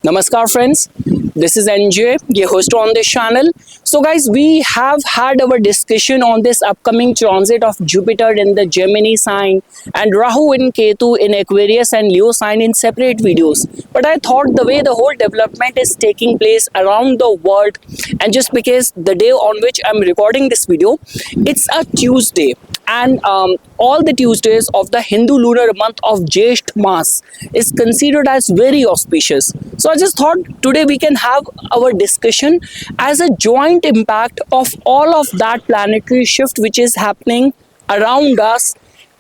Namaskar friends, this is NJ, your host on this channel. So guys, we have had our discussion on this upcoming transit of Jupiter in the Gemini sign and Rahu in Ketu in Aquarius and Leo sign in separate videos. But I thought the way the whole development is taking place around the world, and just because the day on which I'm recording this video, it's a Tuesday, and all the Tuesdays of the Hindu lunar month of Jesht Mas is considered as very auspicious. So I just thought today we can have our discussion as a joint impact of all of that planetary shift which is happening around us,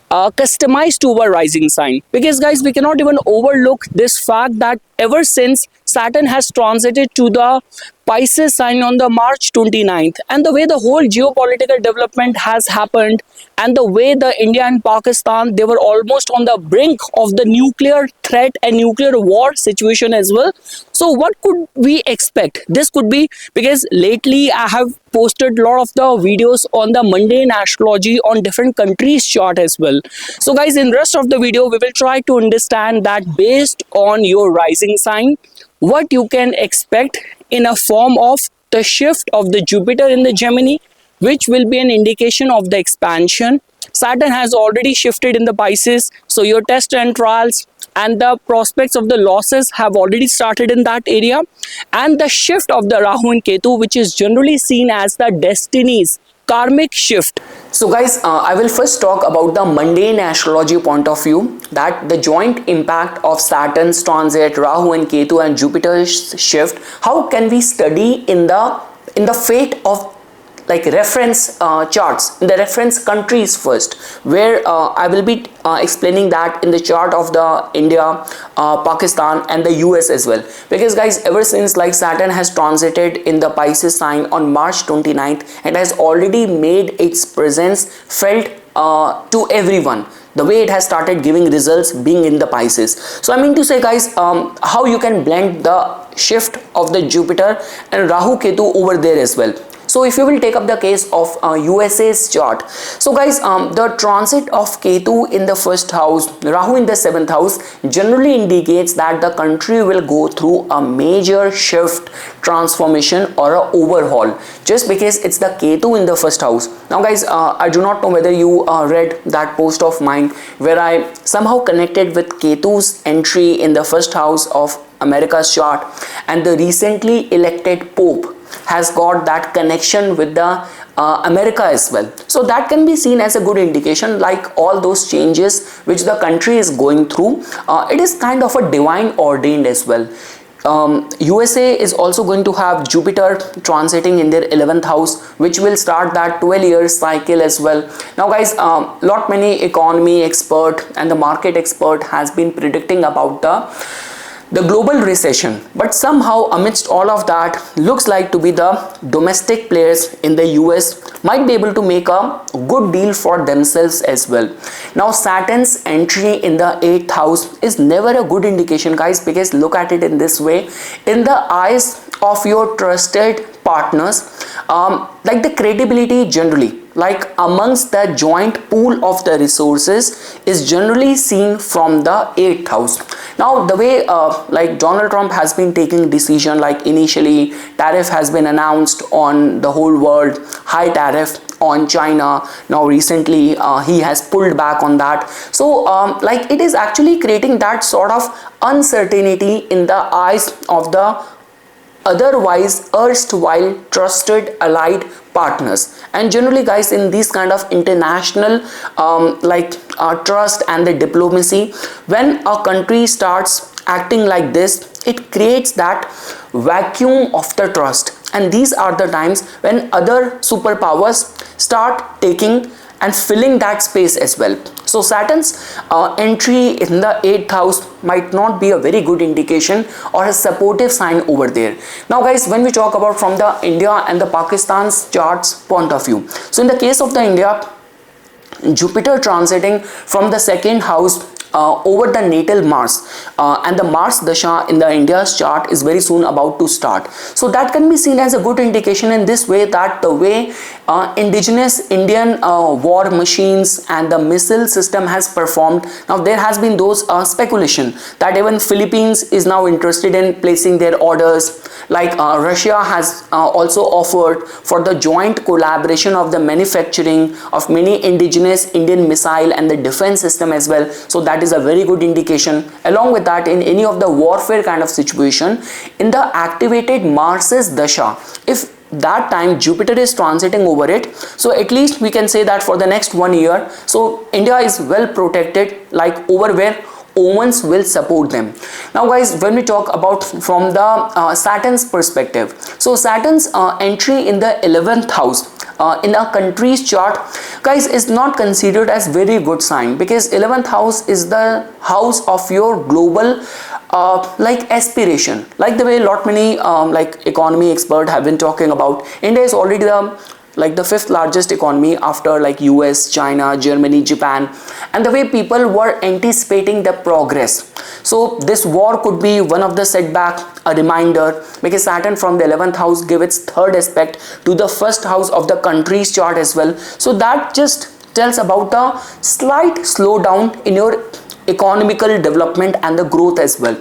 customized to our rising sign. Because guys, we cannot even overlook this fact that ever since Saturn has transited to the Pisces sign on the March 29th, and the way the whole geopolitical development has happened, and the way the India and Pakistan, they were almost on the brink of the nuclear threat and nuclear war situation as well. So what could we expect? This could be because lately I have posted a lot of the videos on the mundane astrology on different countries chart as well. So guys, in rest of the video we will try to understand that based on your rising sign, what you can expect in a form of the shift of the Jupiter in the Gemini, which will be an indication of the expansion. Saturn has already shifted in the Pisces, so your tests and trials and the prospects of the losses have already started in that area. And the shift of the Rahu and Ketu, which is generally seen as the destiny's karmic shift. So guys, I will first talk about the mundane astrology point of view, that the joint impact of Saturn's transit, Rahu and Ketu and Jupiter's shift, how can we study in the fate of like reference charts in the reference countries first, where I will be explaining that in the chart of the India, Pakistan and the US as well. Because guys, ever since like Saturn has transited in the Pisces sign on March 29th, it has already made its presence felt to everyone, the way it has started giving results being in the Pisces. So I mean to say guys, how you can blend the shift of the Jupiter and Rahu Ketu over there as well. So if you will take up the case of USA's chart, so guys, the transit of Ketu in the first house, Rahu in the 7th house generally indicates that the country will go through a major shift, transformation or a overhaul, just because it's the Ketu in the first house. Now guys, I do not know whether you read that post of mine where I somehow connected with Ketu's entry in the first house of America's chart, and the recently elected Pope has got that connection with the America as well. So that can be seen as a good indication, like all those changes which the country is going through, it is kind of a divine ordained as well. USA is also going to have Jupiter transiting in their 11th house, which will start that 12-year cycle as well. Now guys, lot many economy expert and the market expert has been predicting about the global recession, but somehow amidst all of that, looks like to be the domestic players in the US might be able to make a good deal for themselves as well. Now Saturn's entry in the 8th house is never a good indication guys, because look at it in this way, in the eyes of your trusted partners, like the credibility generally, like amongst the joint pool of the resources, is generally seen from the 8th house. Now the way like Donald Trump has been taking decision, like initially tariff has been announced on the whole world, high tariff on China. Now recently he has pulled back on that. So like it is actually creating that sort of uncertainty in the eyes of the otherwise erstwhile trusted allied partners. And generally guys, in these kind of international trust and the diplomacy, when a country starts acting like this, it creates that vacuum of the trust, and these are the times when other superpowers start taking and filling that space as well. So Saturn's entry in the 8th house might not be a very good indication or a supportive sign over there. Now guys, when we talk about from the India and the Pakistan's charts point of view, so in the case of the India, Jupiter transiting from the 2nd house over the natal Mars, and the Mars Dasha in the India's chart is very soon about to start. So that can be seen as a good indication in this way, that the way indigenous Indian war machines and the missile system has performed. Now there has been those speculation that even Philippines is now interested in placing their orders, like Russia has also offered for the joint collaboration of the manufacturing of many indigenous Indian missile and the defense system as well. So that is a very good indication. Along with that, in any of the warfare kind of situation, in the activated Mars's Dasha, if that time Jupiter is transiting over it, so at least we can say that for the next 1 year, so India is well protected, like over where omens will support them. Now guys, when we talk about from the Saturn's perspective, so Saturn's entry in the 11th house in a country's chart, guys, is not considered as very good sign, because 11th house is the house of your global like aspiration, like the way lot many like economy expert have been talking about. India is already the fifth largest economy after like US, China, Germany, Japan, and the way people were anticipating the progress. So this war could be one of the setback, a reminder, because Saturn from the 11th house give its third aspect to the first house of the country's chart as well. So that just tells about the slight slowdown in your economical development and the growth as well.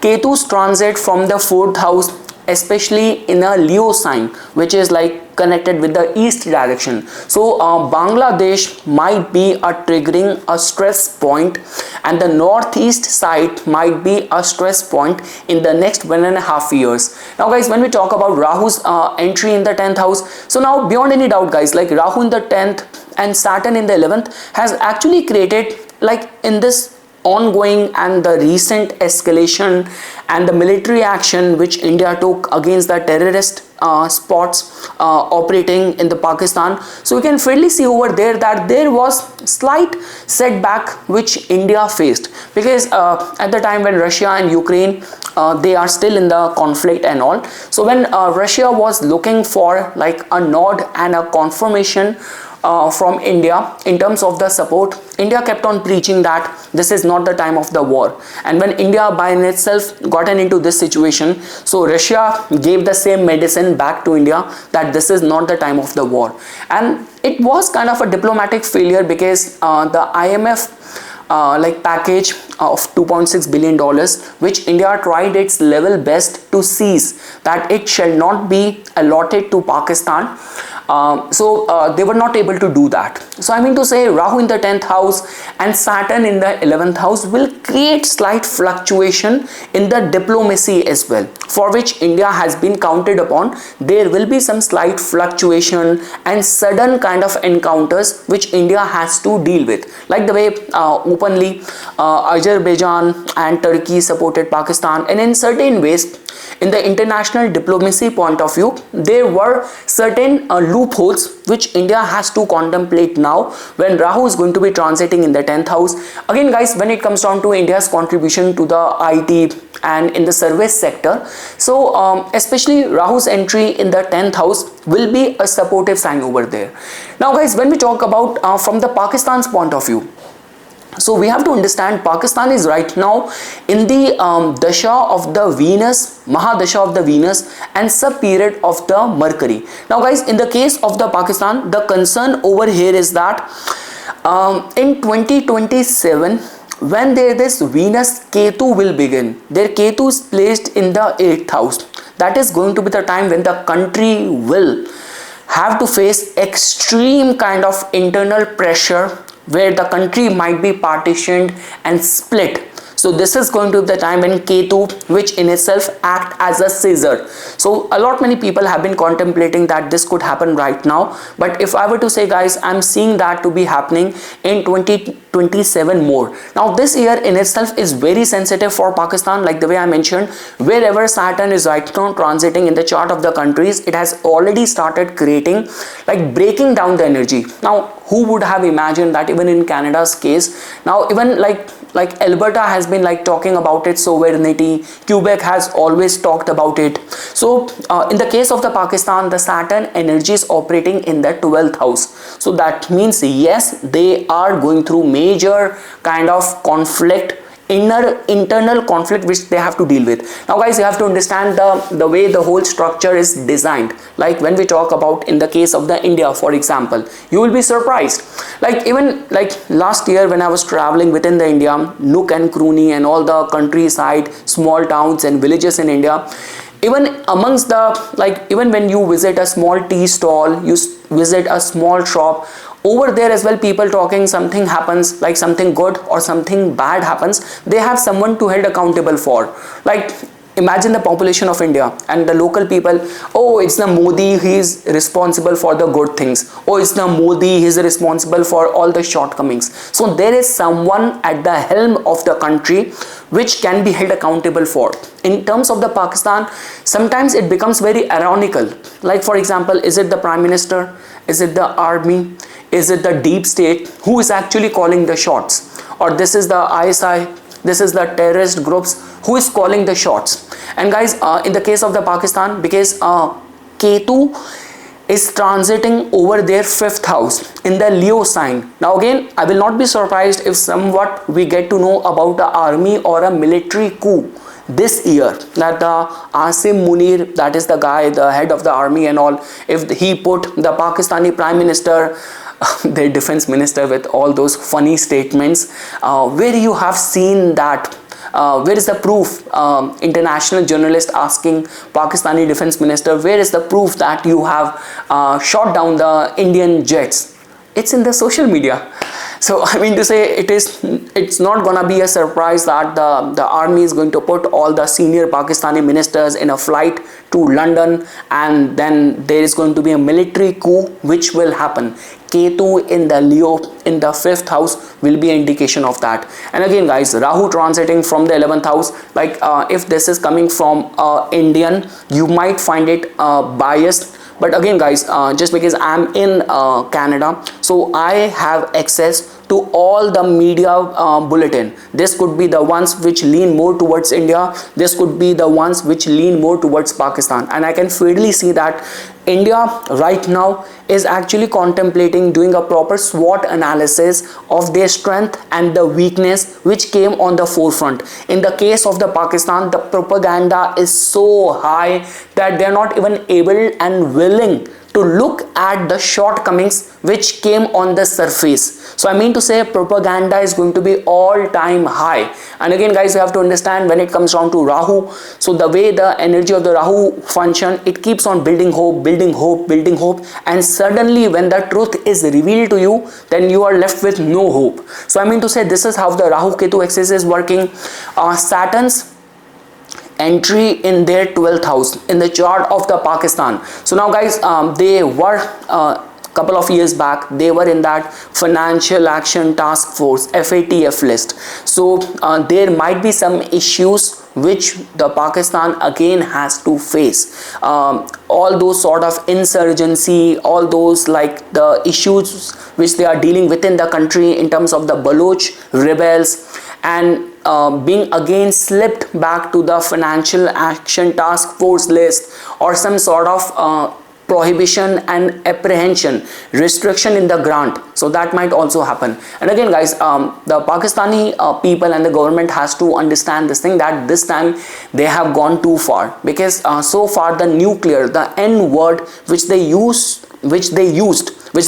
Ketu's transit from the 4th house, especially in a Leo sign, which is like connected with the east direction. So Bangladesh might be a triggering a stress point, and the northeast side might be a stress point in the next 1.5 years. Now guys, when we talk about Rahu's entry in the 10th house, so now beyond any doubt guys, like Rahu in the 10th and Saturn in the 11th has actually created, like in this ongoing and the recent escalation and the military action which India took against the terrorist spots operating in the Pakistan. So we can fairly see over there that there was slight setback which India faced, because at the time when Russia and Ukraine they are still in the conflict and all. So when Russia was looking for like a nod and a confirmation from India in terms of the support, India kept on preaching that this is not the time of the war. And when India by in itself gotten into this situation, so Russia gave the same medicine back to India that this is not the time of the war. And it was kind of a diplomatic failure, because the IMF like package of $2.6 billion, which India tried its level best to seize, that it shall not be allotted to Pakistan. So they were not able to do that. So I mean to say, Rahu in the 10th house and Saturn in the 11th house will create slight fluctuation in the diplomacy as well, for which India has been counted upon. There will be some slight fluctuation and sudden kind of encounters which India has to deal with, like the way openly Azerbaijan and Turkey supported Pakistan, and in certain ways in the international diplomacy point of view, there were certain loopholes which India has to contemplate now when Rahu is going to be transiting in the 10th house. Again guys, when it comes down to India's contribution to the IT and in the service sector, so especially Rahu's entry in the 10th house will be a supportive sign over there. Now guys, when we talk about from the Pakistan's point of view, so we have to understand Pakistan is right now in the Dasha of the Venus, Mahadasha of the Venus, and sub period of the Mercury. Now guys, in the case of the Pakistan, the concern over here is that in 2027, when this Venus Ketu will begin, their Ketu is placed in the 8th house. That is going to be the time when the country will have to face extreme kind of internal pressure, where the country might be partitioned and split. So this is going to be the time when Ketu, which in itself act as a scissor. So a lot many people have been contemplating that this could happen right now. But if I were to say guys, I'm seeing that to be happening in 2027 more. Now this year in itself is very sensitive for Pakistan, like the way I mentioned, wherever Saturn is right now transiting in the chart of the countries, it has already started creating, like breaking down the energy. Now who would have imagined that even in Canada's case, now even like Alberta has been like talking about its sovereignty, Quebec has always talked about it. So in the case of the Pakistan, the Saturn energy is operating in the 12th house. So that means yes, they are going through major kind of conflict internal conflict which they have to deal with. Now guys, you have to understand the way the whole structure is designed. Like when we talk about in the case of the India, for example, you will be surprised. Like even like last year when I was traveling within the India, nook and cranny and all the countryside, small towns and villages in India, even amongst the, like even when you visit a small tea stall, you visit a small shop, over there as well, people talking, something happens, like something good or something bad happens, they have someone to held accountable for. Like imagine the population of India and the local people, oh it's the Modi, he is responsible for the good things, oh it's the Modi, he is responsible for all the shortcomings. So there is someone at the helm of the country which can be held accountable for. In terms of the Pakistan, sometimes it becomes very ironical. Like for example, is it the Prime Minister, is it the army, is it the deep state who is actually calling the shots, or this is the ISI, this is the terrorist groups who is calling the shots? And guys, in the case of the Pakistan, because Ketu is transiting over their 5th house in the Leo sign. Now again, I will not be surprised if somewhat we get to know about the army or a military coup this year, that the Asim Munir, that is the guy, the head of the army and all, if he put the Pakistani Prime Minister, their defense minister, with all those funny statements, where you have seen that, where is the proof? International journalist asking Pakistani defense minister, where is the proof that you have shot down the Indian jets? It's in the social media. So I mean to say, it's not gonna be a surprise that the army is going to put all the senior Pakistani ministers in a flight to London, and then there is going to be a military coup which will happen. Ketu in the Leo in the 5th house will be an indication of that. And again guys, Rahu transiting from the 11th house, like if this is coming from Indian, you might find it biased. But again guys, just because I'm in Canada, so I have access to all the media bulletin. This could be the ones which lean more towards India, this could be the ones which lean more towards Pakistan, and I can fairly see that India right now is actually contemplating doing a proper SWOT analysis of their strength and the weakness which came on the forefront. In the case of the Pakistan, the propaganda is so high that they are not even able and willing to look at the shortcomings which came on the surface. So I mean to say, propaganda is going to be all-time high. And again guys, you have to understand when it comes down to Rahu, so the way the energy of the Rahu function, it keeps on building hope, building hope, building hope, and suddenly when the truth is revealed to you, then you are left with no hope. So I mean to say, this is how the Rahu Ketu axis is working. Saturn's entry in their 12th house in the chart of the Pakistan. So now guys, they were couple of years back, they were in that Financial Action Task Force FATF list. So there might be some issues which the Pakistan again has to face. All those sort of insurgency, all those like the issues which they are dealing within the country in terms of the Baloch rebels, and being again slipped back to the Financial Action Task Force list, or some sort of prohibition and apprehension, restriction in the grant. So that might also happen. And again guys, the Pakistani people and the government has to understand this thing, that this time they have gone too far, because so far the nuclear, the N word which they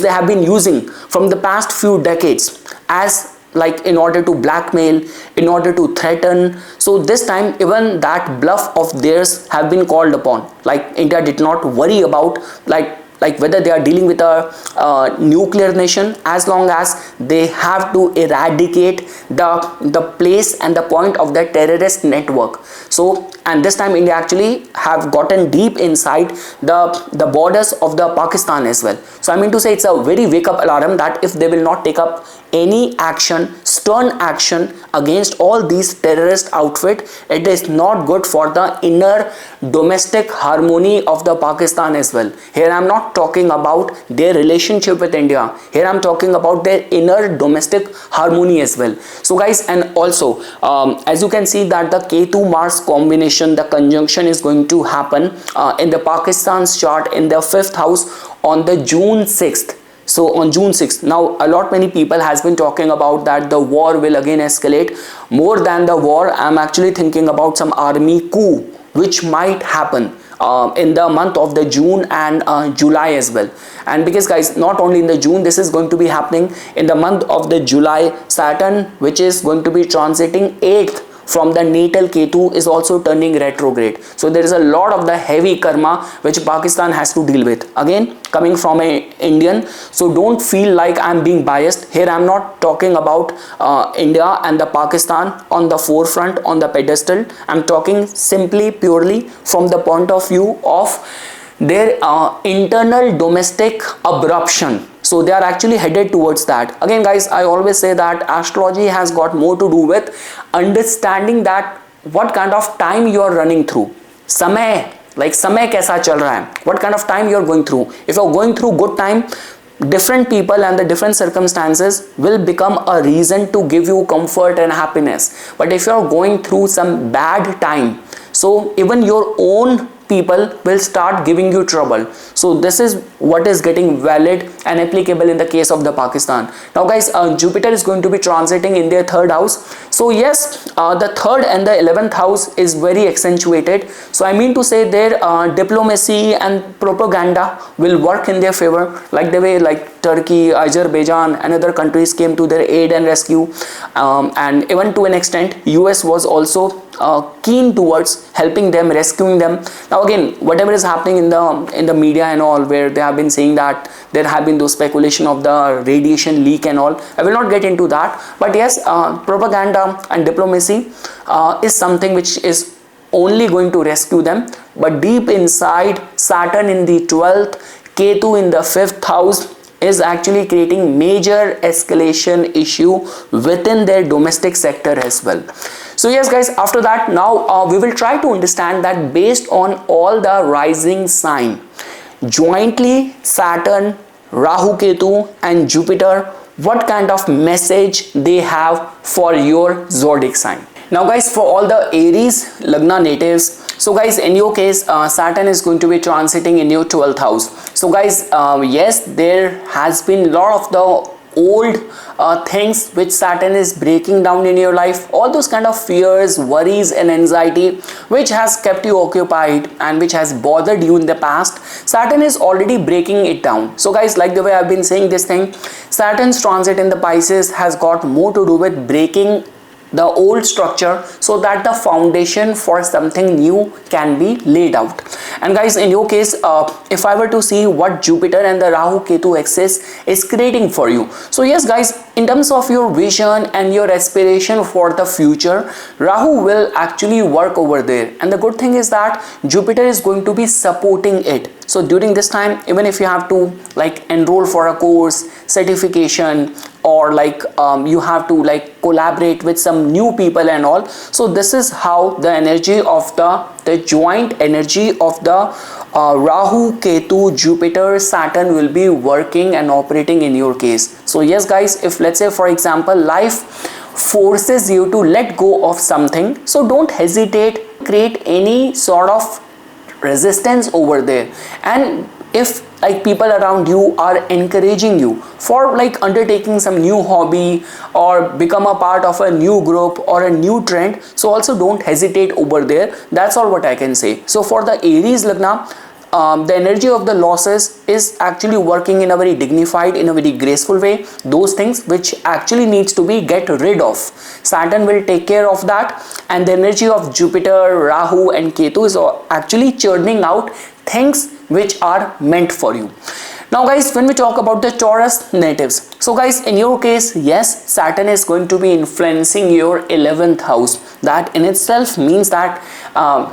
have been using from the past few decades as like in order to blackmail, in order to threaten. So this time even that bluff of theirs have been called upon. Like India did not worry about like whether they are dealing with a nuclear nation, as long as they have to eradicate the place and the point of the terrorist network. So, and this time India actually have gotten deep inside the borders of the Pakistan as well. So I mean to say, it's a very wake up alarm that if they will not take up any action, stern action against all these terrorist outfit, it is not good for the inner domestic harmony of the Pakistan as well. Here I am not talking about their relationship with India, here I am talking about their inner domestic harmony as well. So guys, and also as you can see that the Ketu Mars combination, the conjunction is going to happen in the Pakistan's chart in the 5th house on the June 6th. So on June 6th, now a lot many people has been talking about that the war will again escalate. More than the war, I'm actually thinking about some army coup which might happen in the month of the June and July as well. And because guys, not only in the June, this is going to be happening in the month of the July. Saturn, which is going to be transiting 8th from the natal Ketu, is also turning retrograde. So there is a lot of the heavy karma which Pakistan has to deal with. Again, coming from a Indian, so don't feel like I'm being biased here. I'm not talking about India and the Pakistan on the forefront, on the pedestal. I'm talking simply purely from the point of view of their internal domestic abruption. So they are actually headed towards that. Again guys, I always say that astrology has got more to do with understanding that what kind of time you are running through. Samay, like समय कैसा चल रहा है, what kind of time you are going through. If you are going through good time, different people and the different circumstances will become a reason to give you comfort and happiness. But if you are going through some bad time, so even your own people will start giving you trouble. So this is what is getting valid and applicable in the case of the Pakistan. Now guys, Jupiter is going to be transiting in their 3rd house. So yes, the 3rd and the 11th house is very accentuated. So I mean to say their diplomacy and propaganda will work in their favor, like the way like Turkey, Azerbaijan and other countries came to their aid and rescue, and even to an extent US was also keen towards helping them, rescuing them. Now again, whatever is happening in the media and all, where they have been saying that there have been those speculation of the radiation leak and all, I will not get into that. But yes, propaganda and diplomacy is something which is only going to rescue them. But deep inside, Saturn in the 12th, Ketu in the 5th house is actually creating major escalation issue within their domestic sector as well. So yes guys, after that, now we will try to understand that based on all the rising sign, jointly Saturn, Rahu Ketu and Jupiter, what kind of message they have for your zodiac sign. Now guys, for all the Aries Lagna natives, so guys, in your case, Saturn is going to be transiting in your 12th house. So guys, yes, there has been a lot of the old things which Saturn is breaking down in your life, all those kind of fears, worries and anxiety which has kept you occupied and which has bothered you in the past, Saturn is already breaking it down. So guys, like the way I've been saying this thing, Saturn's transit in the Pisces has got more to do with breaking the old structure so that the foundation for something new can be laid out. And guys, in your case, if I were to see what Jupiter and the Rahu Ketu axis is creating for you, so yes guys, in terms of your vision and your aspiration for the future, Rahu will actually work over there, and the good thing is that Jupiter is going to be supporting it. So during this time, even if you have to like enroll for a course, certification, or like you have to like collaborate with some new people and all, so this is how the energy of the joint energy of the Rahu, Ketu, Jupiter, Saturn will be working and operating in your case. So yes guys, if let's say for example life forces you to let go of something, so don't hesitate, create any sort of resistance over there. And if like people around you are encouraging you for like undertaking some new hobby or become a part of a new group or a new trend, so also don't hesitate over there. That's all what I can say. So for the Aries Lagna, the energy of the losses is actually working in a very dignified, in a very graceful way. Those things which actually needs to be get rid of, Saturn will take care of that, and the energy of Jupiter, Rahu and Ketu is actually churning out things which are meant for you. Now guys, when we talk about the Taurus natives, so guys, in your case, yes, Saturn is going to be influencing your 11th house. That in itself means that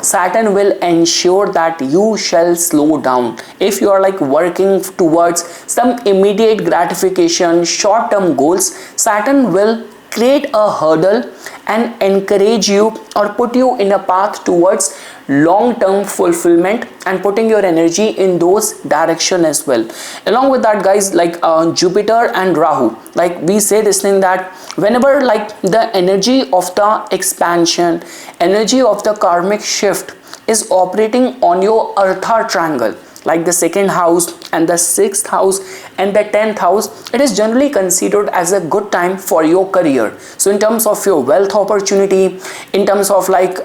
Saturn will ensure that you shall slow down. If you are like working towards some immediate gratification, short-term goals, Saturn will create a hurdle and encourage you or put you in a path towards long-term fulfillment and putting your energy in those direction as well. Along with that guys, like Jupiter and Rahu, like we say this thing that whenever like the energy of the expansion, energy of the karmic shift is operating on your Eartha triangle, like the second house and the sixth house and the 10th house, it is generally considered as a good time for your career. So in terms of your wealth opportunity, in terms of like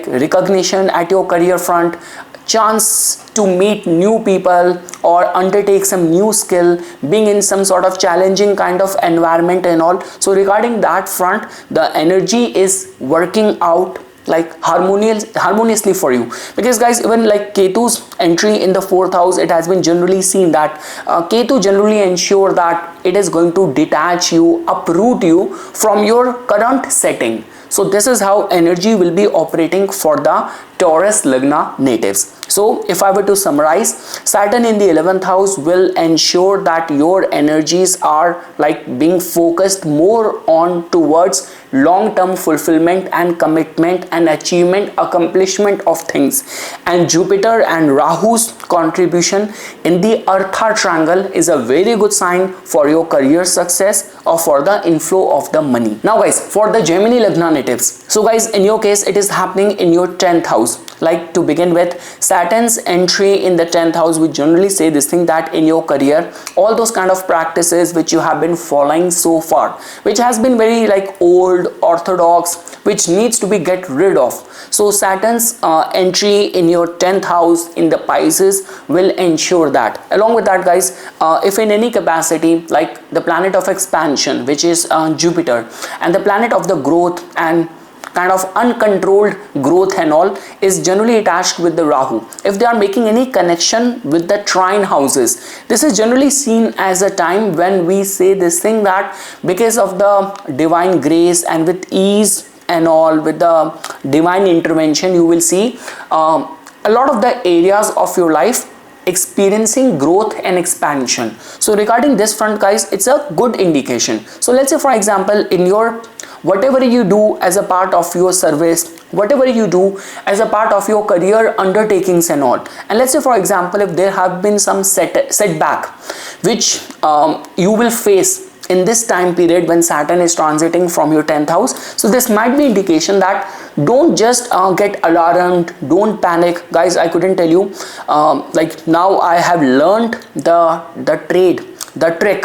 recognition at your career front, chance to meet new people or undertake some new skill, being in some sort of challenging kind of environment and all. So regarding that front, the energy is working out like harmoniously for you, because guys, even like Ketu's entry in the fourth house, it has been generally seen that Ketu generally ensure that it is going to detach you, uproot you from your current setting. So this is how energy will be operating for the Taurus Lagna natives. So if I were to summarize, Saturn in the 11th house will ensure that your energies are like being focused more on towards long-term fulfillment and commitment and achievement, accomplishment of things. And Jupiter and Rahu's contribution in the Artha triangle is a very good sign for your career success or for the inflow of the money. Now guys, for the Gemini Lagna natives, so guys, in your case it is happening in your 10th house. Like to begin with, Saturn's entry in the 10th house, we generally say this thing that in your career, all those kind of practices which you have been following so far, which has been very like old, orthodox, which needs to be get rid of. So Saturn's entry in your 10th house in the Pisces will ensure that. Along with that guys, if in any capacity, like the planet of expansion, which is Jupiter, and the planet of the growth and kind of uncontrolled growth and all is generally attached with the Rahu, if they are making any connection with the trine houses, this is generally seen as a time when we say this thing that because of the divine grace and with ease and all, with the divine intervention, you will see a lot of the areas of your life experiencing growth and expansion. So regarding this front guys, it's a good indication. So let's say for example, in your whatever you do as a part of your service, whatever you do as a part of your career undertakings and all, and let's say for example, if there have been some setback which you will face in this time period when Saturn is transiting from your 10th house, so this might be indication that don't just get alarmed, don't panic guys. I couldn't tell you like now I have learned the trick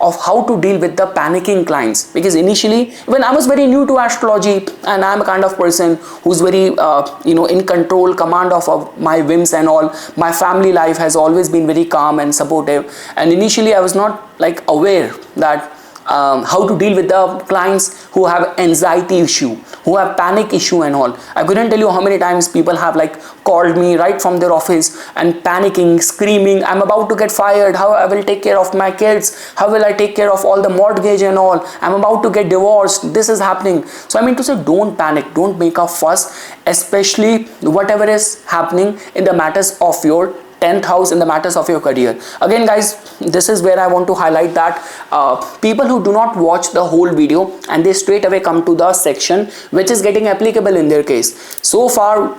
of how to deal with the panicking clients, because initially when I was very new to astrology and I'm a kind of person who's very in control, command of my whims and all, my family life has always been very calm and supportive, and initially I was not like aware that how to deal with the clients who have anxiety issue, who have panic issue and all. I couldn't tell you how many times people have like called me right from their office and panicking, screaming, I'm about to get fired, how I will take care of my kids, how will I take care of all the mortgage and all, I'm about to get divorced, this is happening. So I mean to say, don't panic, don't make a fuss, especially whatever is happening in the matters of your 10th house, in the matters of your career. Again guys, this is where I want to highlight that people who do not watch the whole video and they straight away come to the section which is getting applicable in their case. So far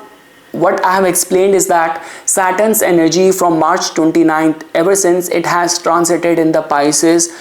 what I have explained is that Saturn's energy from March 29th, ever since it has transited in the Pisces,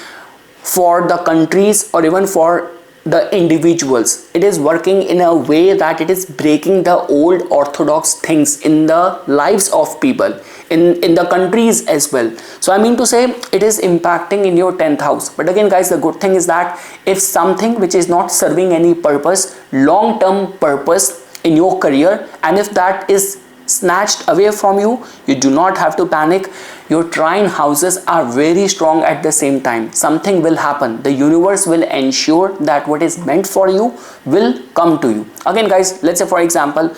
for the countries or even for the individuals, it is working in a way that it is breaking the old orthodox things in the lives of people, in the countries as well. So I mean to say, it is impacting in your 10th house. But again guys, the good thing is that if something which is not serving any purpose, long-term purpose in your career, and if that is snatched away from you, you do not have to panic. Your trine houses are very strong at the same time. Something will happen. The universe will ensure that what is meant for you will come to you. Again guys, let's say for example,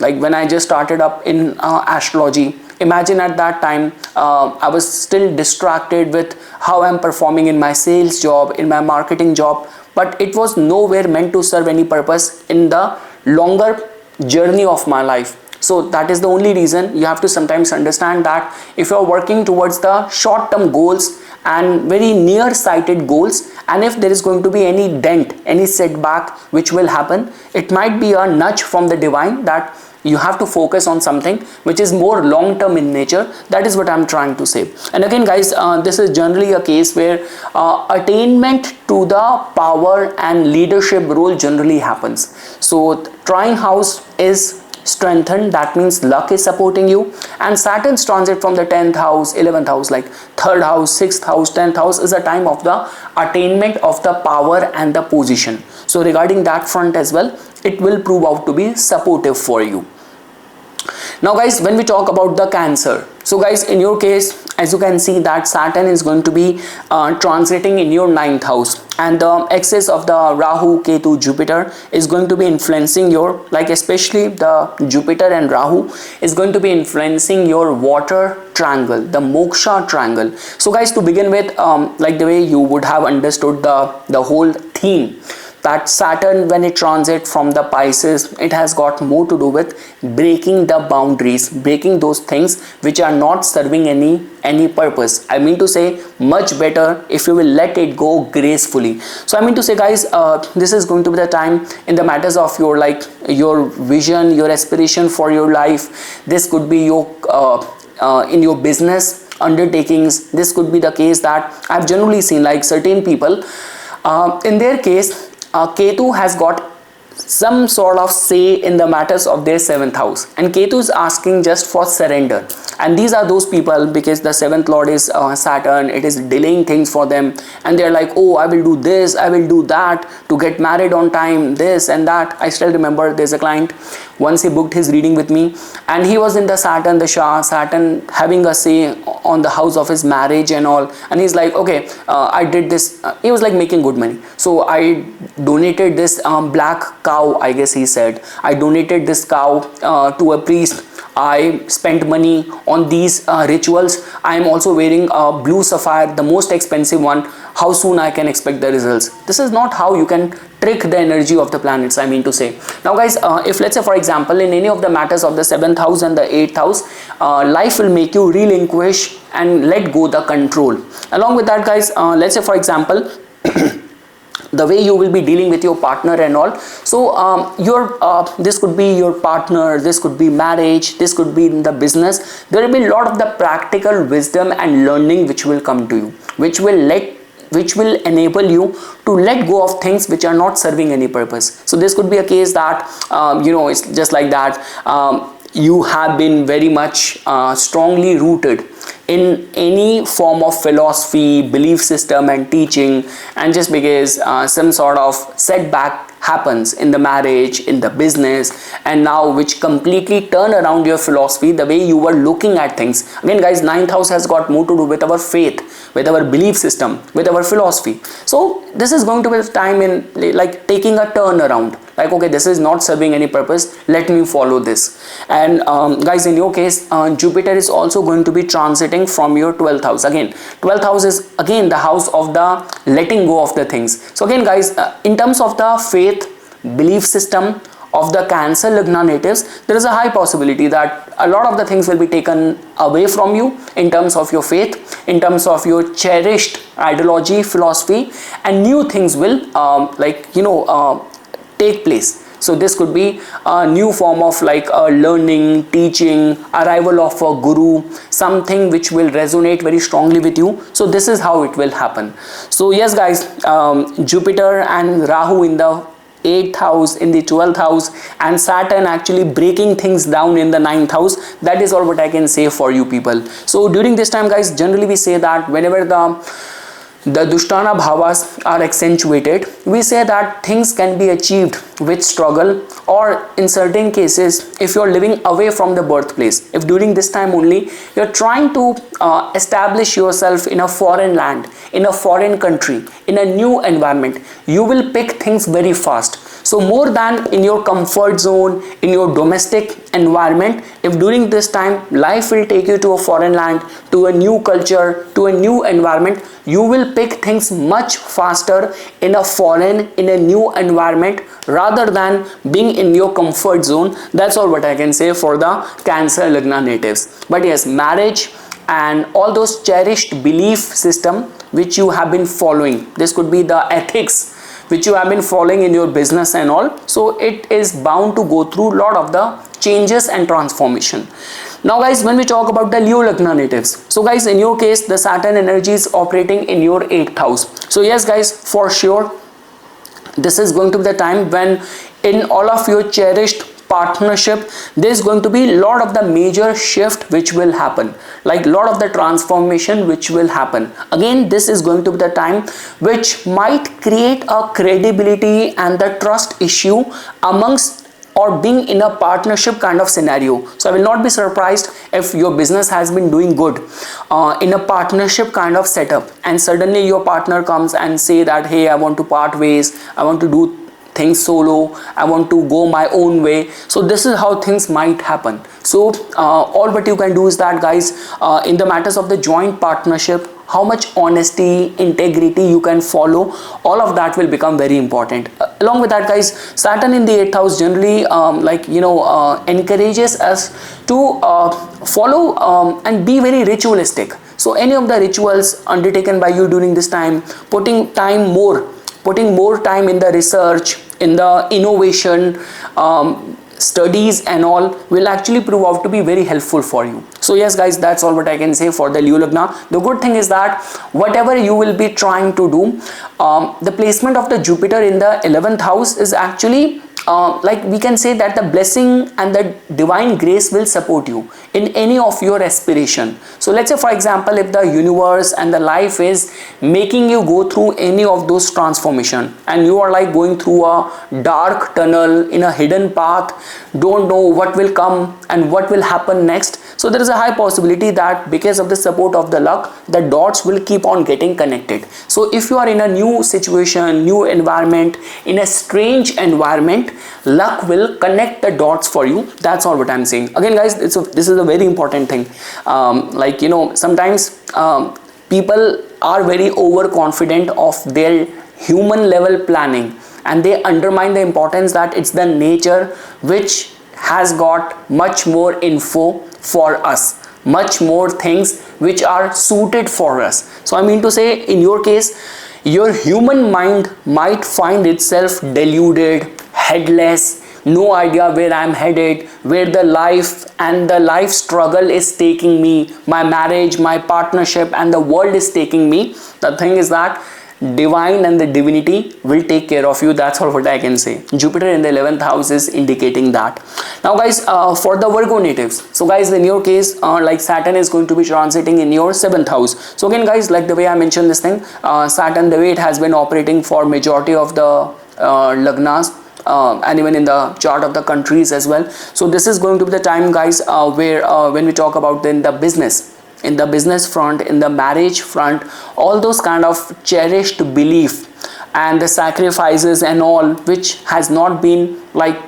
like when I just started up in astrology, imagine at that time I was still distracted with how I'm performing in my sales job, in my marketing job, but it was nowhere meant to serve any purpose in the longer journey of my life. So that is the only reason you have to sometimes understand that if you are working towards the short-term goals and very near-sighted goals, and if there is going to be any dent, any setback which will happen, it might be a nudge from the divine that you have to focus on something which is more long-term in nature. That is what I'm trying to say. And again guys, this is generally a case where attainment to the power and leadership role generally happens. So trine house is strengthened, that means luck is supporting you. And Saturn's transit from the 10th house, 11th house, like 3rd house, 6th house, 10th house is a time of the attainment of the power and the position. So regarding that front as well, it will prove out to be supportive for you. Now guys, when we talk about the Cancer, so guys, in your case, as you can see that Saturn is going to be transiting in your 9th house, and the axis of the Rahu, Ketu, Jupiter is going to be influencing your, like especially the Jupiter and Rahu is going to be influencing your water triangle, the Moksha triangle. So guys, to begin with, like the way you would have understood the whole theme, that Saturn, when it transits from the Pisces, it has got more to do with breaking the boundaries, breaking those things which are not serving any purpose. I mean to say, much better if you will let it go gracefully. So I mean to say guys, this is going to be the time in the matters of your, like your vision, your aspiration for your life. This could be your in your business undertakings. This could be the case that I've generally seen, like certain people in their case, Ketu has got some sort of say in the matters of their 7th house, and Ketu is asking just for surrender. And these are those people, because the 7th lord is Saturn, it is delaying things for them, and they're like, oh, I will do this, I will do that to get married on time, this and that. I still remember there's a client, once he booked his reading with me, and he was in the Saturn, the Shah, Saturn having a say on the house of his marriage and all, and he's like, okay, I did this. He was like making good money, so I donated this black cow, I guess he said, I donated this cow to a priest. I spent money on these rituals. I am also wearing a blue sapphire, the most expensive one. How soon I can expect the results? This is not how you can trick the energy of the planets, I mean to say. Now guys, if let's say for example in any of the matters of the 7th house and the 8th house, life will make you relinquish and let go the control. Along with that guys, let's say for example the way you will be dealing with your partner and all. So this could be your partner, this could be marriage, this could be in the business. There will be a lot of the practical wisdom and learning which will come to you, which will enable you to let go of things which are not serving any purpose. So this could be a case that it's just like that, you have been very much strongly rooted in any form of philosophy, belief system and teaching, and just because some sort of setback happens in the marriage, in the business, and now which completely turn around your philosophy, the way you were looking at things. Again guys, 9th house has got more to do with our faith, with our belief system, with our philosophy. So this is going to be the time in like taking a turn around, like okay, this is not serving any purpose, let me follow this. And guys, in your case, Jupiter is also going to be transiting from your 12th house. Again, 12th house is again the house of the letting go of the things. So again guys, in terms of the faith, belief system of the Cancer Lagna natives, there is a high possibility that a lot of the things will be taken away from you in terms of your faith, in terms of your cherished ideology, philosophy, and new things will take place. So this could be a new form of like learning, teaching, arrival of a guru, something which will resonate very strongly with you. So this is how it will happen. So yes guys, Jupiter and Rahu in the 8th house, in the 12th house, and Saturn actually breaking things down in the 9th house. That is all what I can say for you people. So during this time guys, generally we say that whenever the Dushtana Bhavas are accentuated, we say that things can be achieved with struggle, or in certain cases, if you're living away from the birthplace, if during this time only you're trying to establish yourself in a foreign land, in a foreign country, in a new environment, you will pick things very fast. So more than in your comfort zone, in your domestic environment, if during this time life will take you to a foreign land, to a new culture, to a new environment, you will pick things much faster in a foreign, in a new environment, rather than being in your comfort zone. That's all what I can say for the Cancer Lagna natives. But yes, marriage and all those cherished belief system which you have been following, this could be the ethics which you have been following in your business and all, so it is bound to go through a lot of the changes and transformation. Now guys, when we talk about the Leo Lagna natives, so guys, in your case the Saturn energy is operating in your 8th house. So yes guys, for sure this is going to be the time when in all of your cherished partnership, there's going to be a lot of the major shift which will happen, like lot of the transformation which will happen. Again, this is going to be the time which might create a credibility and the trust issue amongst or being in a partnership kind of scenario. So I will not be surprised if your business has been doing good in a partnership kind of setup, and suddenly your partner comes and say that, hey, I want to part ways, I want to do things solo, I want to go my own way. So this is how things might happen. So all what you can do is that, guys, in the matters of the joint partnership, how much honesty, integrity you can follow, all of that will become very important. Along with that, guys, Saturn in the 8th house generally encourages us to follow and be very ritualistic. So any of the rituals undertaken by you during this time, putting more time in the research, in the innovation, studies and all, will actually prove out to be very helpful for you. So yes, guys, that's all what I can say for the Leo Lagna. The good thing is that whatever you will be trying to do, the placement of the Jupiter in the 11th house is actually like we can say that the blessing and the divine grace will support you in any of your aspiration. So let's say, for example, if the universe and the life is making you go through any of those transformation, and you are like going through a dark tunnel in a hidden path, don't know what will come and what will happen next. So there is a high possibility that because of the support of the luck, the dots will keep on getting connected. So if you are in a new situation, new environment, in a strange environment, luck will connect the dots for you. That's all what I'm saying. Again, guys, this is a very important thing. Sometimes people are very overconfident of their human level planning, and they undermine the importance that it's the nature which has got much more info for us, much more things which are suited for us. So I mean to say, in your case, your human mind might find itself deluded, headless, no idea where I'm headed, where the life and the life struggle is taking me, my marriage, my partnership and the world is taking me. The thing is that divine and the divinity will take care of you. That's all what I can say. Jupiter in the 11th house is indicating that. Now, guys, for the Virgo natives, so guys, in your case, like Saturn is going to be transiting in your 7th house. So again, guys, like the way I mentioned this thing, Saturn, the way it has been operating for majority of the lagnas, and even in the chart of the countries as well. So this is going to be the time, guys, where when we talk about in the business front, in the marriage front, all those kind of cherished belief and the sacrifices and all, which has not been like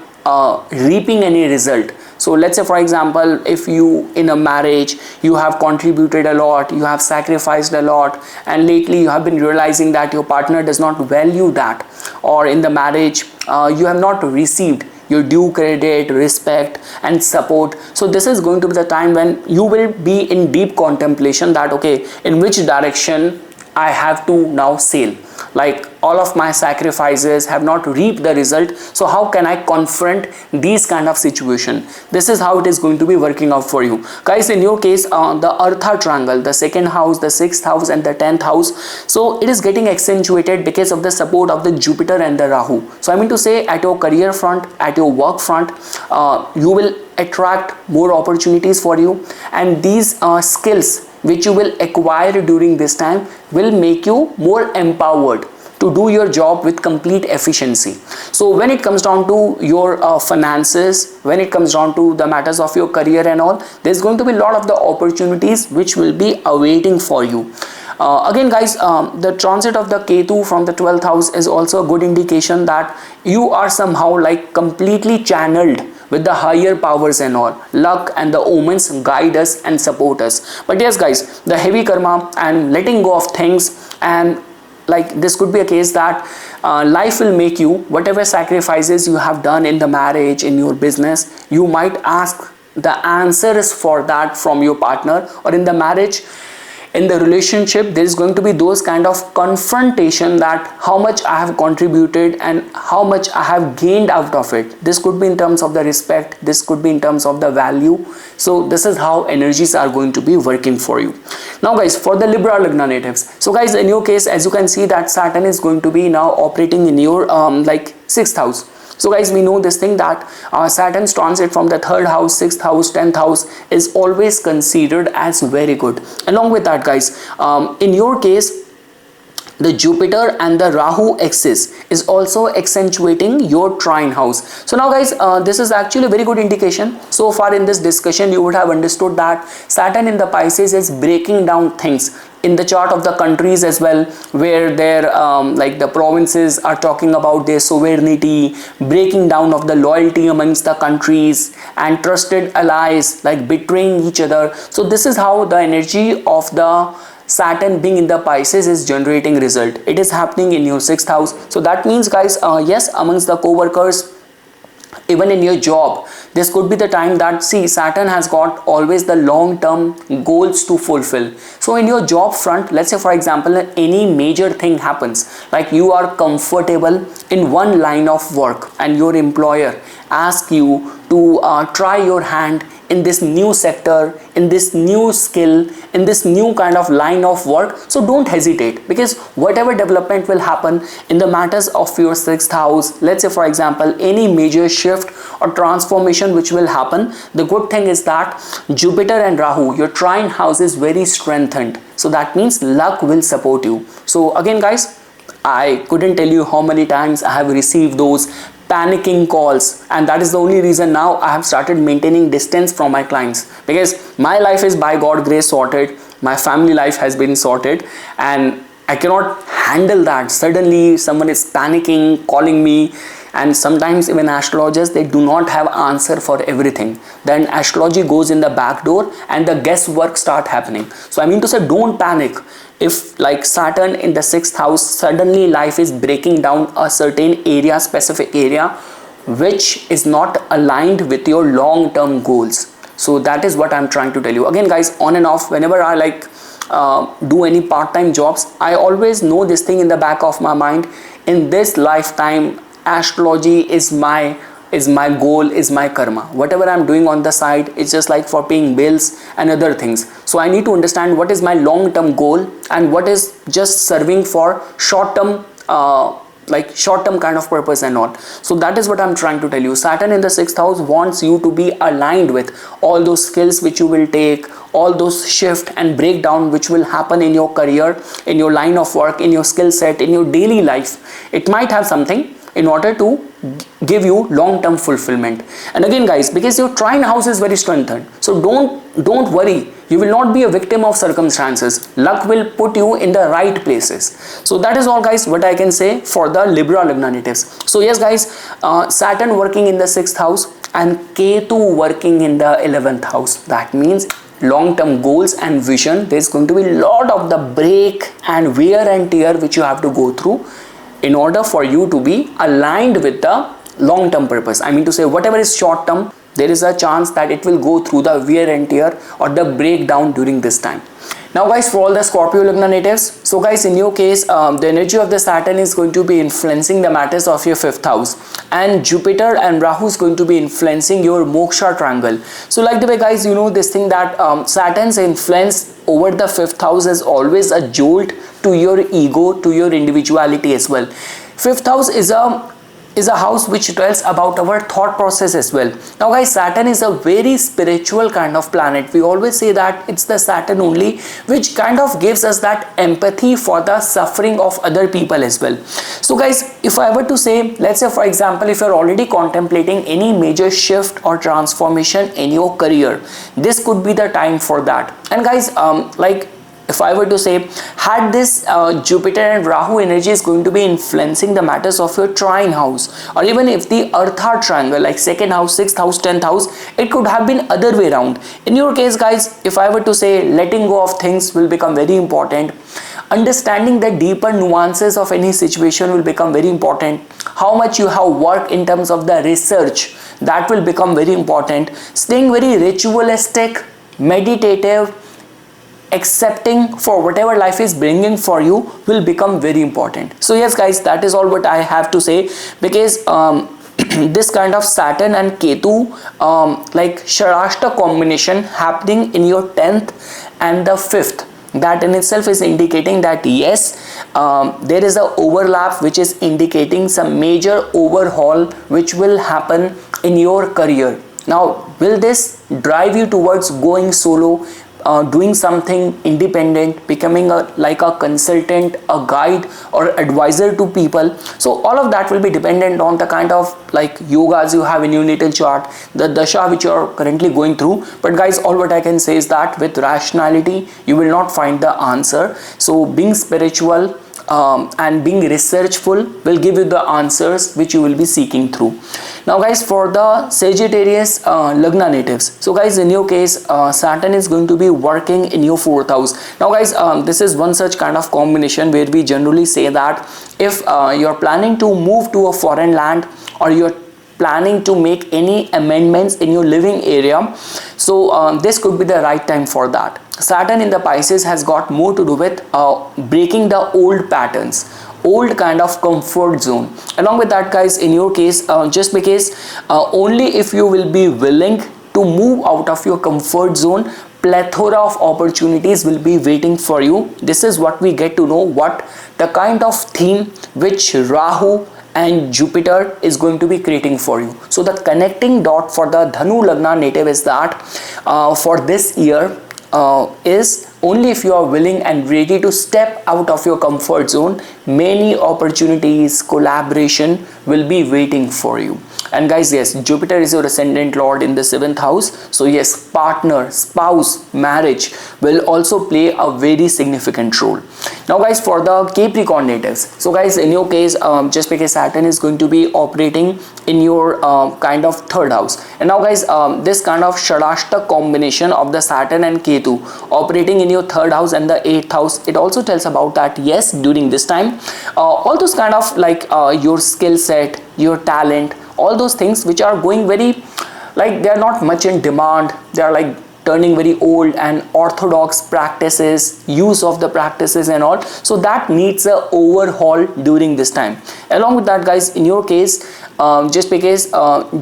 reaping any result. So let's say, for example, if you in a marriage, you have contributed a lot, you have sacrificed a lot, and lately you have been realizing that your partner does not value that, or in the marriage you have not received your due credit, respect and support. So this is going to be the time when you will be in deep contemplation that, okay, in which direction I have to now sail. Like all of my sacrifices have not reaped the result, so how can I confront these kind of situation? This is how it is going to be working out for you, guys. In your case, the Artha triangle, the 2nd house, the 6th house and the 10th house, so it is getting accentuated because of the support of the Jupiter and the Rahu. So I mean to say, at your career front, at your work front, you will attract more opportunities for you, and these skills which you will acquire during this time will make you more empowered to do your job with complete efficiency. So when it comes down to your finances, when it comes down to the matters of your career and all, there's going to be a lot of the opportunities which will be awaiting for you. Again, guys, the transit of the Ketu from the 12th house is also a good indication that you are somehow like completely channeled with the higher powers and all. Luck and the omens guide us and support us. But yes, guys, the heavy karma and letting go of things, and like this could be a case that life will make you, whatever sacrifices you have done in the marriage, in your business, you might ask the answers for that from your partner, or in the marriage, in the relationship, there is going to be those kind of confrontation that how much I have contributed and how much I have gained out of it. This could be in terms of the respect, this could be in terms of the value. So this is how energies are going to be working for you. Now, guys, for the Libra Lagna natives, so guys, in your case, as you can see that Saturn is going to be now operating in your like 6th house. So guys, we know this thing that Saturn's transit from the 3rd house, 6th house, 10th house is always considered as very good. Along with that guys, in your case, the Jupiter and the Rahu axis is also accentuating your trine house. So now guys, this is actually a very good indication. So far in this discussion, you would have understood that Saturn in the Pisces is breaking down things in the chart of the countries as well, where their like the provinces are talking about their sovereignty, breaking down of the loyalty amongst the countries, and trusted allies like betraying each other. So this is how the energy of the Saturn being in the Pisces is generating result. It is happening in your 6th house. So that means guys, yes, amongst the co-workers, even in your job, this could be the time that, see, Saturn has got always the long-term goals to fulfill. So in your job front, let's say for example, any major thing happens, like you are comfortable in one line of work and your employer asks you to try your hand in this new sector, in this new skill, in this new kind of line of work. So don't hesitate, because whatever development will happen in the matters of your 6th house, let's say for example any major shift or transformation which will happen, the good thing is that Jupiter and Rahu, your trine house, is very strengthened. So that means luck will support you. So again guys, I couldn't tell you how many times I have received those panicking calls, and that is the only reason now I have started maintaining distance from my clients, because my life is by God grace sorted, my family life has been sorted, and I cannot handle that. Suddenly someone is panicking, calling me, and sometimes even astrologers, they do not have answer for everything. Then astrology goes in the back door and the guesswork start happening. So I mean to say, don't panic. If like Saturn in the 6th house, suddenly life is breaking down a certain area, specific area, which is not aligned with your long-term goals. So that is what I'm trying to tell you. Again guys, on and off, whenever I like do any part-time jobs, I always know this thing in the back of my mind. In this lifetime, astrology is my goal, is my karma. Whatever I'm doing on the side, it's just like for paying bills and other things. So I need to understand what is my long-term goal and what is just serving for short-term like short-term kind of purpose and all. So that is what I'm trying to tell you. Saturn in the 6th house wants you to be aligned with all those skills which you will take, all those shift and breakdown which will happen in your career, in your line of work, in your skill set, in your daily life. It might have something in order to give you long-term fulfillment. And again guys, because your trine house is very strengthened, so don't worry, you will not be a victim of circumstances. Luck will put you in the right places. So that is all guys what I can say for the Libra Lagna natives. So yes guys, Saturn working in the 6th house and Ketu working in the 11th house. That means long-term goals and vision, there's going to be a lot of the break and wear and tear which you have to go through in order for you to be aligned with the long-term purpose. I mean to say, whatever is short-term, there is a chance that it will go through the wear and tear or the breakdown during this time. Now guys, for all the Scorpio Lagna natives, so guys, in your case, the energy of the Saturn is going to be influencing the matters of your 5th house, and Jupiter and Rahu is going to be influencing your Moksha triangle. So like the way guys, you know this thing that Saturn's influence over the 5th house is always a jolt to your ego, to your individuality as well. 5th house is a house which tells about our thought process as well. Now guys, Saturn is a very spiritual kind of planet. We always say that it's the Saturn only which kind of gives us that empathy for the suffering of other people as well. So guys, if I were to say, let's say for example, if you're already contemplating any major shift or transformation in your career, this could be the time for that. And guys, like if I were to say, had this Jupiter and Rahu energy is going to be influencing the matters of your trine house, or even if the Artha triangle like 2nd house, 6th house, 10th house, it could have been other way around. In your case guys, if I were to say, letting go of things will become very important. Understanding the deeper nuances of any situation will become very important. How much you have worked in terms of the research, that will become very important. Staying very ritualistic, meditative, accepting for whatever life is bringing for you will become very important. So yes guys, that is all what I have to say, because this kind of Saturn and Ketu like Sharashtra combination happening in your 10th and the 5th, that in itself is indicating that yes, there is a overlap which is indicating some major overhaul which will happen in your career. Now, will this drive you towards going solo, doing something independent, becoming like a consultant, a guide or advisor to people? So all of that will be dependent on the kind of like yogas you have in your natal chart, the dasha which you are currently going through. But guys, all what I can say is that with rationality you will not find the answer. So being spiritual and being researchful will give you the answers which you will be seeking through. Now guys, for the Sagittarius Lagna natives, so guys, in your case Saturn is going to be working in your 4th house. Now guys, this is one such kind of combination where we generally say that if you're planning to move to a foreign land, or you're planning to make any amendments in your living area, so this could be the right time for that. Saturn in the Pisces has got more to do with breaking the old patterns, old kind of comfort zone. Along with that guys, in your case, just because only if you will be willing to move out of your comfort zone, plethora of opportunities will be waiting for you. This is what we get to know, what the kind of theme which Rahu and Jupiter is going to be creating for you. So the connecting dot for the Dhanu Lagna native is that for this year is only if you are willing and ready to step out of your comfort zone, many opportunities, collaboration will be waiting for you. And guys, yes, Jupiter is your ascendant lord in the 7th house. So yes, partner, spouse, marriage will also play a very significant role. Now guys, for the Capricorn natives, so guys, in your case, just because Saturn is going to be operating in your kind of 3rd house, and now guys, this kind of Shadashta combination of the Saturn and Ketu operating in your 3rd house and the 8th house, it also tells about that yes, during this time all those kind of like your skill set, your talent, all those things which are going very, like they are not much in demand, they are like turning very old and orthodox practices, use of the practices and all, so that needs a overhaul during this time. Along with that guys, in your case, just because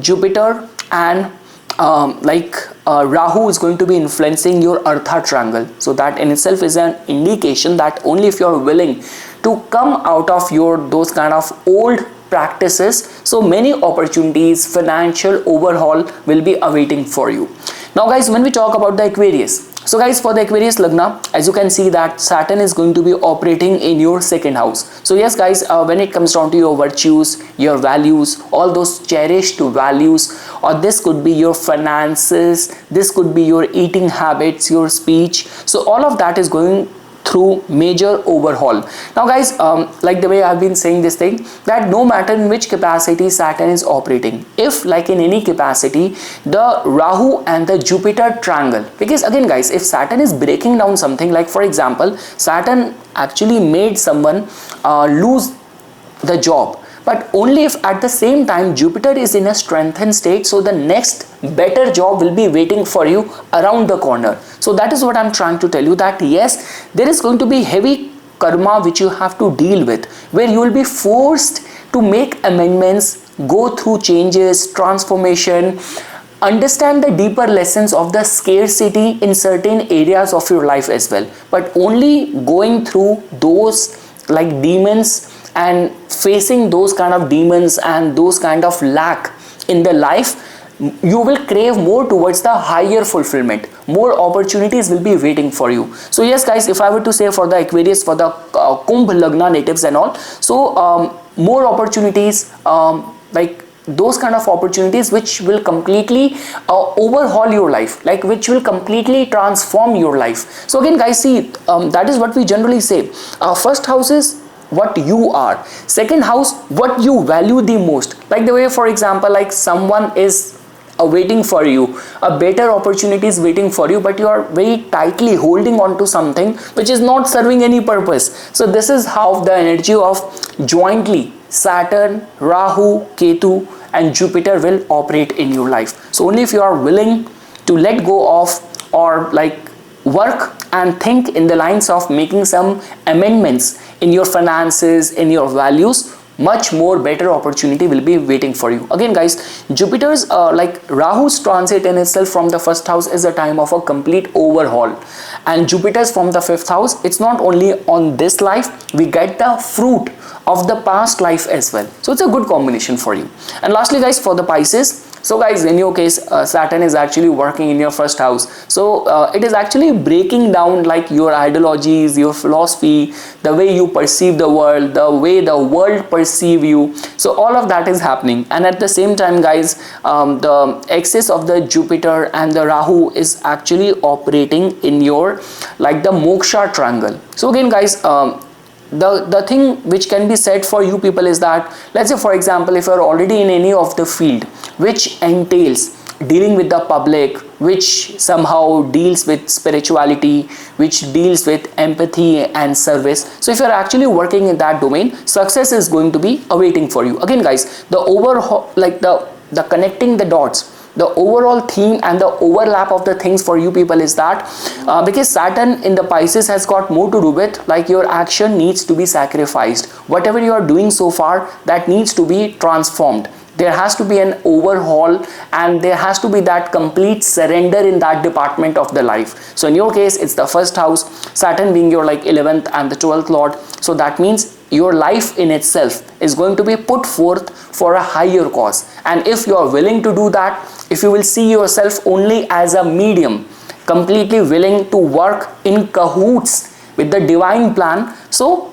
Jupiter and Rahu is going to be influencing your Artha triangle, so that in itself is an indication that only if you are willing to come out of your those kind of old practices, so many opportunities, financial overhaul will be awaiting for you. Now guys, when we talk about the Aquarius, so guys, for the Aquarius Lagna, as you can see that Saturn is going to be operating in your 2nd house. So yes guys, when it comes down to your virtues, your values, all those cherished values, or this could be your finances, this could be your eating habits, your speech, so all of that is going through major overhaul. Now guys, like the way I've been saying this thing, that no matter in which capacity Saturn is operating, if like in any capacity the Rahu and the Jupiter triangle, because again guys, if Saturn is breaking down something, like for example Saturn actually made someone lose the job, but only if at the same time Jupiter is in a strengthened state, so the next better job will be waiting for you around the corner. So that is what I'm trying to tell you, that yes, there is going to be heavy karma which you have to deal with, where you will be forced to make amendments, go through changes, transformation, understand the deeper lessons of the scarcity in certain areas of your life as well. But only going through those like demons and facing those kind of demons and those kind of lack in the life, you will crave more towards the higher fulfillment, more opportunities will be waiting for you. So yes guys, if I were to say for the Aquarius, for the Kumbh Lagna natives and all, so more opportunities, like those kind of opportunities which will completely overhaul your life, like which will completely transform your life. So again guys, see, that is what we generally say. First house is what you are, 2nd house what you value the most, like the way for example like someone is waiting for you, a better opportunity is waiting for you, but you are very tightly holding on to something which is not serving any purpose. So this is how the energy of jointly Saturn, Rahu, Ketu and Jupiter will operate in your life. So only if you are willing to let go of, or like work and think in the lines of making some amendments in your finances, in your values, much more better opportunity will be waiting for you. Again guys, Jupiter's like Rahu's transit in itself from the first house is a time of a complete overhaul, and Jupiter's from the fifth house, it's not only on this life, we get the fruit of the past life as well. So it's a good combination for you. And lastly guys, for the Pisces, so guys, in your case, Saturn is actually working in your first house. So it is actually breaking down like your ideologies, your philosophy, the way you perceive the world, the way the world perceive you. So all of that is happening. And at the same time guys, the axis of the Jupiter and the Rahu is actually operating in your like the moksha triangle. So again guys, the thing which can be said for you people is that, let's say for example, if you are already in any of the field which entails dealing with the public, which somehow deals with spirituality, which deals with empathy and service, so if you are actually working in that domain, success is going to be awaiting for you. Again guys, the overall like the connecting the dots, the overall theme and the overlap of the things for you people is that because Saturn in the Pisces has got more to do with like your action needs to be sacrificed. Whatever you are doing so far, that needs to be transformed. There has to be an overhaul, and there has to be that complete surrender in that department of the life. So in your case, it's the first house, Saturn being your like 11th and the 12th lord. So that means your life in itself is going to be put forth for a higher cause. And if you are willing to do that, if you will see yourself only as a medium, completely willing to work in cahoots with the divine plan, so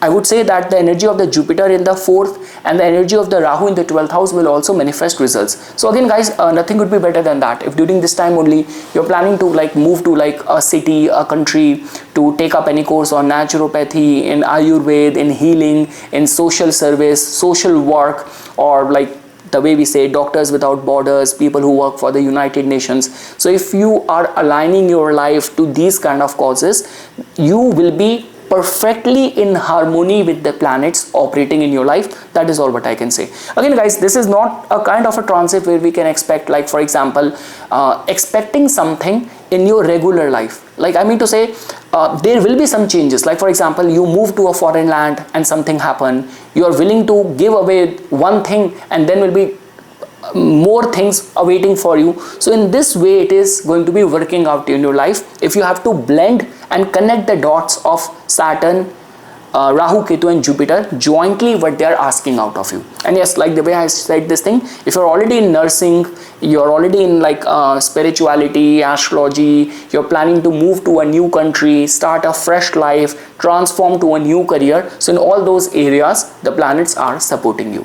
I would say that the energy of the Jupiter in the 4th and the energy of the Rahu in the 12th house will also manifest results. So again guys, nothing could be better than that. If during this time only you're planning to like move to like a city, a country, to take up any course on naturopathy, in Ayurveda, in healing, in social service, social work, or like the way we say Doctors Without Borders, people who work for the United Nations. So if you are aligning your life to these kind of causes, you will be perfectly in harmony with the planets operating in your life. That is all what I can say. Again guys, this is not a kind of a transit where we can expect, like for example, expecting something in your regular life. Like I mean to say, there will be some changes. Like for example, you move to a foreign land and something happen, you are willing to give away one thing and then will be more things awaiting for you. So in this way it is going to be working out in your life if you have to blend and connect the dots of Saturn, Rahu, Ketu and Jupiter jointly, what they are asking out of you. And yes, like the way I said this thing, if you're already in nursing, you're already in like spirituality, astrology, you're planning to move to a new country, start a fresh life, transform to a new career, so in all those areas the planets are supporting you.